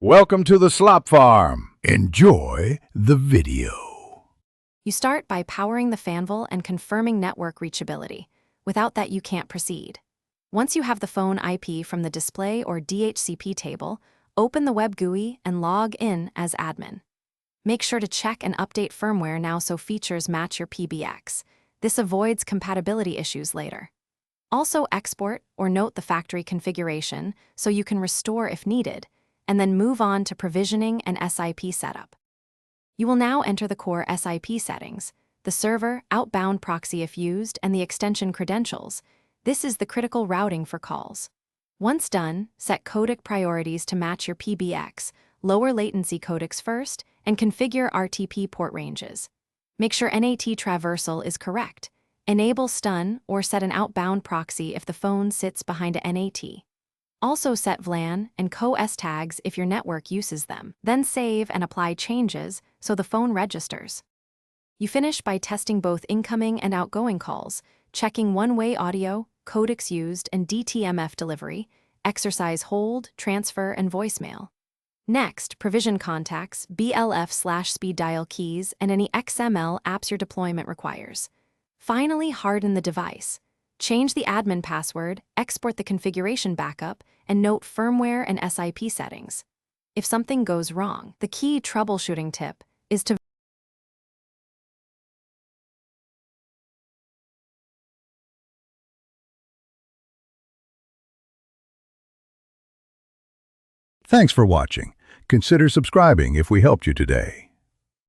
Welcome to the Slop Farm. Enjoy the video. You start by powering the Fanvil and confirming network reachability. Without that, you can't proceed. Once you have the phone IP from the display or DHCP table, open the web GUI and log in as admin. Make sure to check and update firmware now so features match your PBX. This avoids compatibility issues later. Also export or note the factory configuration so you can restore if needed, and then move on to provisioning and SIP setup. You will now enter the core SIP settings, the server, outbound proxy if used, and the extension credentials. This is the critical routing for calls. Once done, set codec priorities to match your PBX, lower latency codecs first, and configure RTP port ranges. Make sure NAT traversal is correct. Enable stun or set an outbound proxy if the phone sits behind a NAT. Also set VLAN and co-S tags if your network uses them. Then save and apply changes so the phone registers. You finish by testing both incoming and outgoing calls, checking one-way audio, codecs used, and DTMF delivery, exercise hold, transfer, and voicemail. Next, provision contacts, BLF/speed dial keys, and any XML apps your deployment requires. Finally, harden the device. Change the admin password, export the configuration backup, and note firmware and SIP settings. If something goes wrong, the key troubleshooting tip is to Thanks for watching. Consider subscribing if we helped you today.